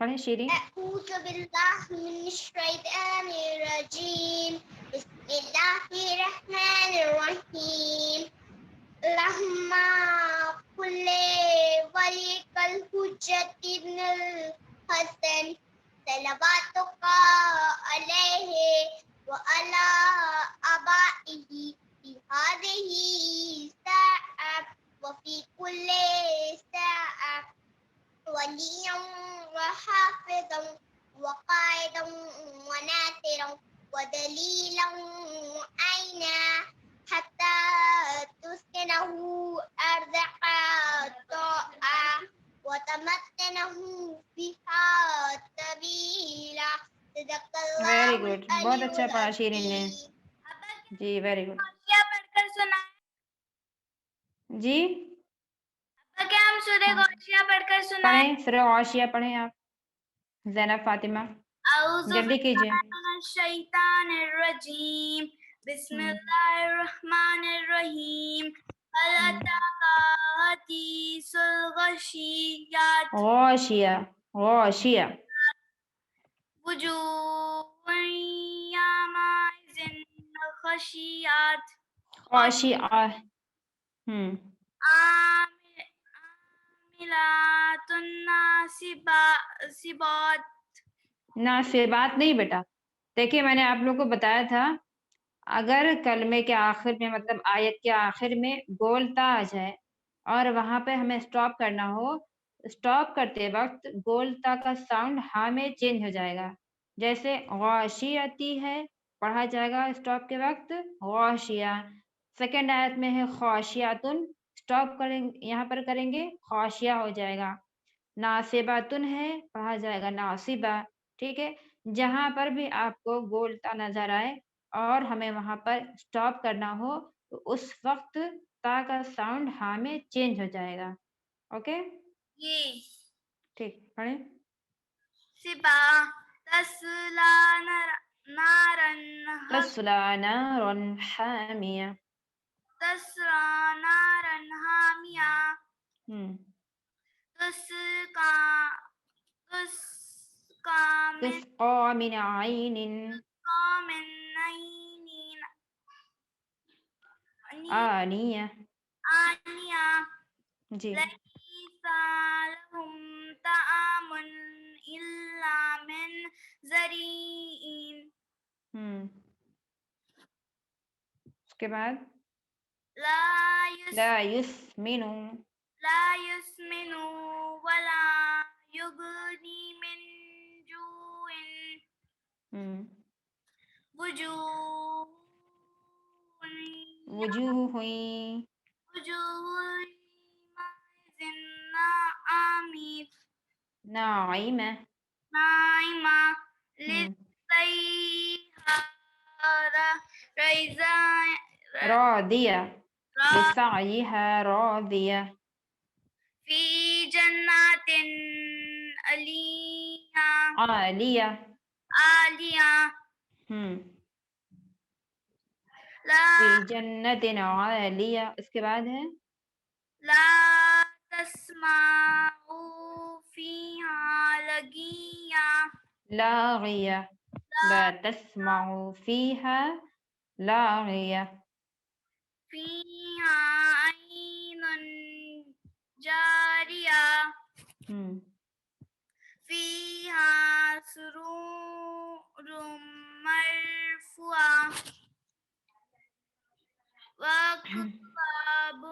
پڑھیں شیرین. أعوذ بالله من الشيطان الرجيم بسم الله الرحمن الرحيم اللهم قل وليك الحجة ابن الحسن صلواتك عليه وعلى آبائه في هذه الساعة وفي كل ساعة وليا وحافظا وقائدا وناصرا ودليلا معينا حتى تسكنه أرضك طوعا وتمكنه بها سبيلا صدق ویری الله گڈ. بہت العلي اچھا پڑھا شیرین نے. العظيم. جی ویری گڈ. کیا پڑھ کر سنائیں؟ جی کیا ہم سورہ غاشیہ پڑھ کر سنائیں؟ پڑھیں سورہ غاشیہ پڑھیں آپ. زینب فاطمہ اعوذ جلدی کیجیے. باللہ من الشیطان الرجیم بسم اللہ الرحمن الرحیم هل أتاك حديث الغاشیة غاشیہ غاشیہ. وجوه يومئذ خاشعة غاشیہ. عاملات ناصبات. ناصبات نہیں بیٹا. دیکھیے میں نے آپ لوگوں کو بتایا تھا اگر کلمے کے آخر میں مطلب آیت کے آخر میں گول تا آ جائے اور وہاں پہ ہمیں اسٹاپ کرنا ہو، اسٹاپ کرتے وقت گول تا کا ساؤنڈ ہاں میں چینج ہو جائے گا. جیسے غاشیتی ہے پڑھا جائے گا اسٹاپ کے وقت غاشیہ. سیکنڈ آیت میں ہے خاشیاتن، اسٹاپ کریں یہاں پر کریں گے خاشیہ ہو جائے گا. ناصباتن ہے پڑھا جائے گا ناصبہ. ٹھیک ہے، جہاں پر بھی آپ کو گولتا نظر آئے اور ہمیں وہاں پر اسٹاپ کرنا ہو تو اس وقت تا کا ساؤنڈ ہاں میں چینج ہو جائے گا. اوکے یہ ٹھیک پڑھیں. سبا تسلا نارن تسلا نارا حامیہ. تسرا نارن حامیہ تسقا تسقى من عين من عين آنية. آنية جی ليس لهم طعام إلا من ضريع. اس کے بعد لا لا يسمن. يسمن ولا يغني من جوع. وجوه وجوه يومئذ ناعمة ناعمة. لسعيها راضية. لسعيها راضية. في جنات عالية في جنة عالية. اس کے بعد ہے لا تسمع فيها لاغية. لا تسمع فيها لاغية. فيها عين جارية فيها سرور مرفوعة وأكواب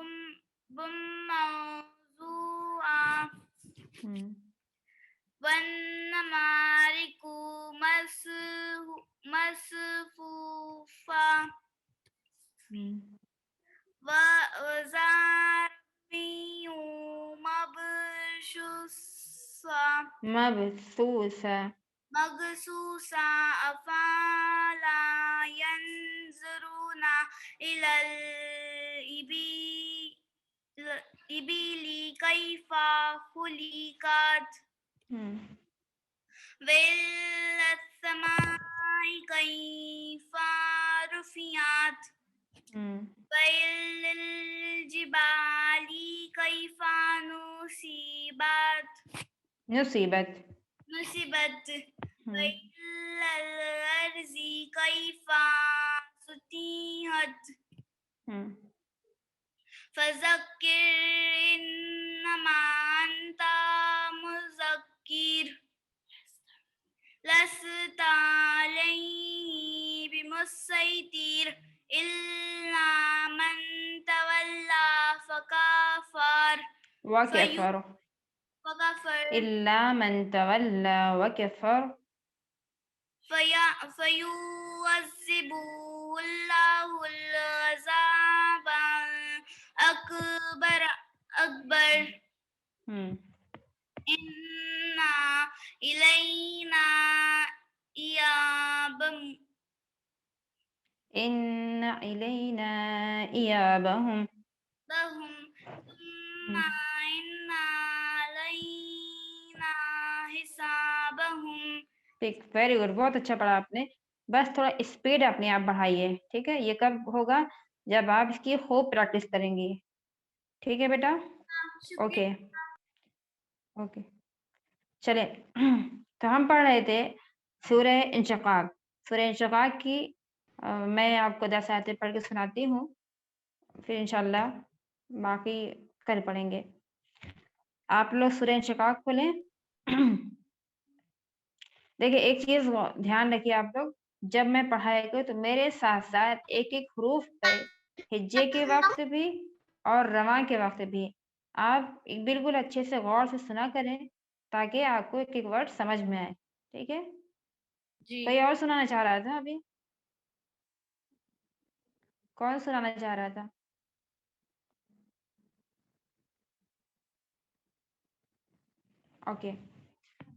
موضوعة والنمارق مصفوفة وزرابي مبثوثة أفلا ينظرون إلى الإبل كيف خلقت وإلى السماء كيف رفعت وإلى الجبال كيف نصبت. نصبت وإلى الأرض كيف سطحت فذكر إنما أنت مذكر لست عليه بمسيطر إلا من تولى فكفر وكفر إلا من تولى وكفر فيعذبه الله العذاب الأكبر إن إلينا إيابهم إن إلينا إيابهم ثم إن علينا حسابهم. ٹھیک، ویری گڈ، بہت اچھا پڑھا آپ نے. بس تھوڑا اسپیڈ اپنے آپ بڑھائیے، ٹھیک ہے. یہ کب ہوگا؟ جب آپ اس کی خوب پریکٹس کریں گی. ٹھیک ہے بیٹا، اوکے اوکے. چلے تو ہم پڑھ رہے تھے سورہ انشقاق. سورہ انشقاق کی میں آپ کو 10 آیتیں پڑھ کے سناتی ہوں، پھر انشاءاللہ باقی کل پڑھیں گے. آپ لوگ سورہ انشقاق کھولیں. دیکھیں ایک چیز دھیان رکھیے آپ لوگ، جب میں پڑھایا کروں تو میرے ساتھ ساتھ ایک ایک حروف پہ ہجے کے وقت بھی اور رواں کے وقت بھی آپ بالکل اچھے سے غور سے سنا کریں تاکہ آپ کو ایک ایک ورڈ سمجھ میں آئے. ٹھیک ہے. کوئی اور سنانا چاہ رہا تھا؟ ابھی کون سنانا چاہ رہا تھا؟ اوکے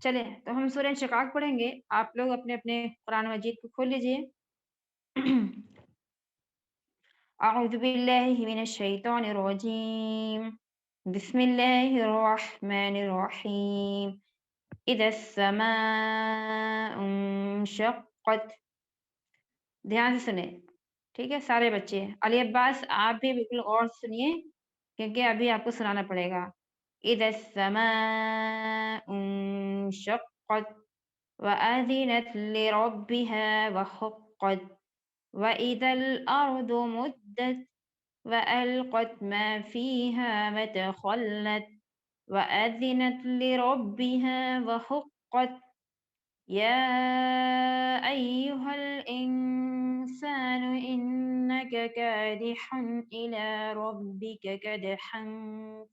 چلے تو ہم سورہ انشقاق پڑھیں گے. آپ لوگ اپنے اپنے قرآن مجید کو کھول لیجئے. اعوذ باللہ من الشیطان الرجیم، بسم اللہ الرحمن الرحیم. اذا السماء انشقت. دھیان سے سنیں، ٹھیک ہے سارے بچے. علی عباس آپ بھی بالکل غور سے سنیے کیونکہ ابھی آپ کو سنانا پڑے گا. اذا السماء انشقت وأذنت لربها وحقت وإذا الأرض مدت وألقت ما فيها وتخلت وأذنت لربها وحقت يا أيها الإنسان إنك كادح إلى ربك كدحا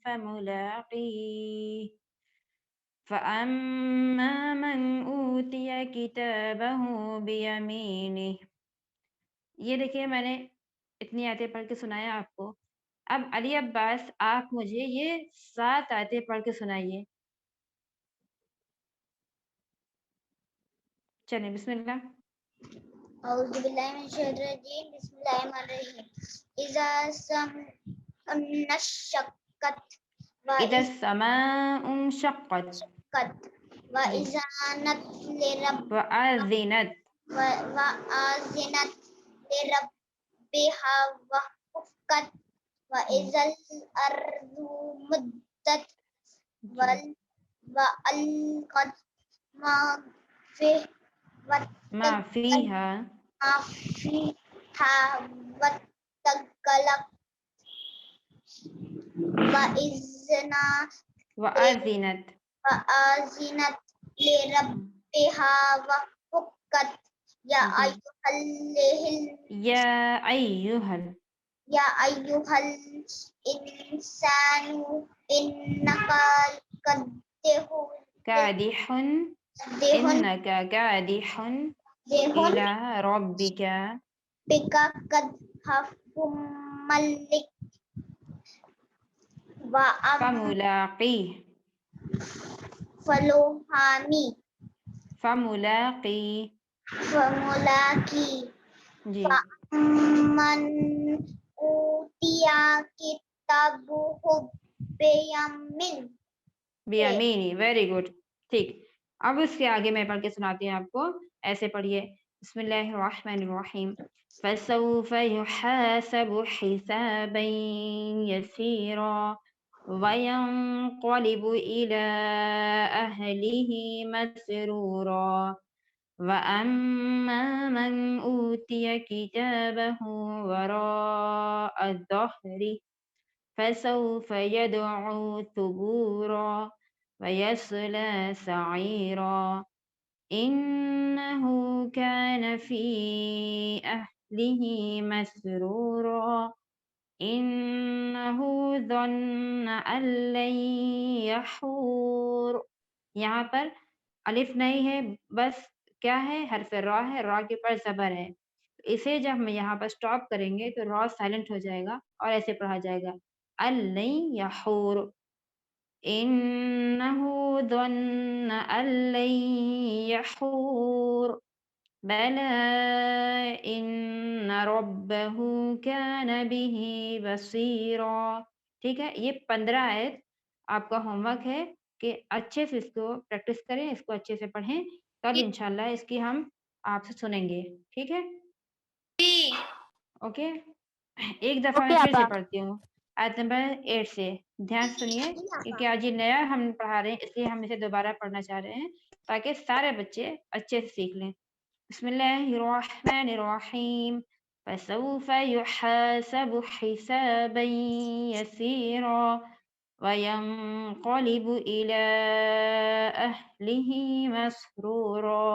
فملاقيه فأما من أوتي كتابه بيمينه. یہ دیکھیے میں نے اتنی آیتیں پڑھ کے سنایا آپ کو. اب علی عباس آپ مجھے یہ 7 آیتیں پڑھ کے سنائیے. چلیں بسم اللہ. اعوذ باللہ من الشیطان الرجیم بسم اللہ الرحمن الرحیم. اذا انشقت إذا السماء انشقت وإذانت وأذنت وآذنت لربها وحقت وإذا الأرض مدت وألقت ما فيها وتخلت وأذنت لربها وحقت يا أيها الإنسان إنك كادح إنك كادح إلى ربك كدحا فملاقيه جی. فمن أوتي كتابه بیمینی. Very good. ٹھیک، اب اس کے آگے میں پڑھ کے سناتی ہوں آپ کو. ایسے پڑھیے بسم اللہ الرحمن الرحیم. فسوف يحاسب حسابا يسيرا وَيَنْقَلِبُ إِلَى أَهْلِهِ مَسْرُورًا وَأَمَّا مَنْ أُوتِيَ كِتَابَهُ وَرَاءَ ظَهْرِهِ فسوف يدعو ثبورا ويصلى سعيرا إنه كان في أهله مسرورا إنه ظن أن لن يحور. یہاں پر الف نہیں ہے، بس کیا ہے، حرف را ہے، را کے پر زبر ہے. اسے جب ہم یہاں پر سٹاپ کریں گے تو را سائلنٹ ہو جائے گا اور ایسے پڑھا جائے گا الَّن یحور. إِنَّهُ ظَنَّ أَن لَّن يَحُورَ بَلَىٰ إِنَّ رَبَّهُ كَانَ بِهِ بَصِيرًا. ٹھیک ہے، یہ 15 آیت آپ کا ہوم ورک ہے کہ اچھے سے اس کو پریکٹس کریں، اس کو اچھے سے پڑھیں. کل انشاءاللہ اس کی ہم آپ سے سنیں گے. ٹھیک ہے، اوکے. ایک دفعہ میں اوکے پھر سے آپا. پڑھتی ہوں آیت نمبر 8 سے. دھیان سنیے کیونکہ آج یہ نیا ہم پڑھا رہے ہیں، اس لیے ہم اسے دوبارہ پڑھنا چاہ رہے ہیں تاکہ سارے بچے اچھے سے سیکھ لیں. بسم اللہ الرحمن الرحیم. فسوف يحاسب حسابا يسيرا وينقلب إلى أهله مسرورا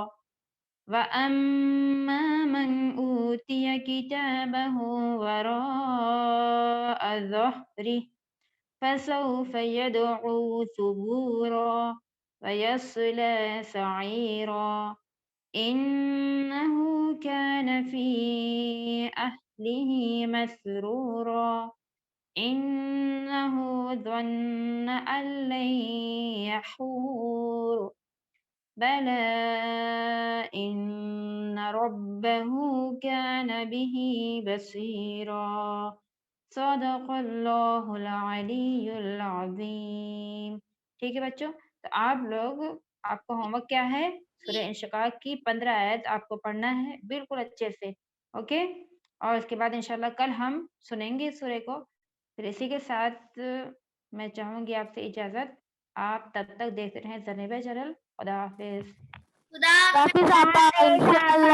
وَأَمَّا مَنْ أُوتِيَ كِتَابَهُ وَرَاءَ ظَهْرِهِ فَسَوْفَ يَدْعُو ثُبُورًا وَيَصْلَى سَعِيرًا إِنَّهُ كَانَ فِي أَهْلِهِ مَسْرُورًا إِنَّهُ ظَنَّ أَن لَّن يَحُورَ بَلَىٰ إِنَّ رَبَّهُ كَانَ بِهِ بَصِيرًا. صدق اللہ العلی العظیم. ٹھیک ہے بچوں، تو آپ لوگ، آپ کا ہوم ورک کیا ہے؟ سورہ انشقاق کی 15 آیت آپ کو پڑھنا ہے بالکل اچھے سے. اوکے، اور اس کے بعد انشاءاللہ کل ہم سنیں گے اس سورہ کو. پھر اسی کے ساتھ میں چاہوں گی آپ سے اجازت. آپ تب تک دیکھتے رہیں زنیبہ چینل. خدا حافظ. خدا حافظ آپا. انشاءاللہ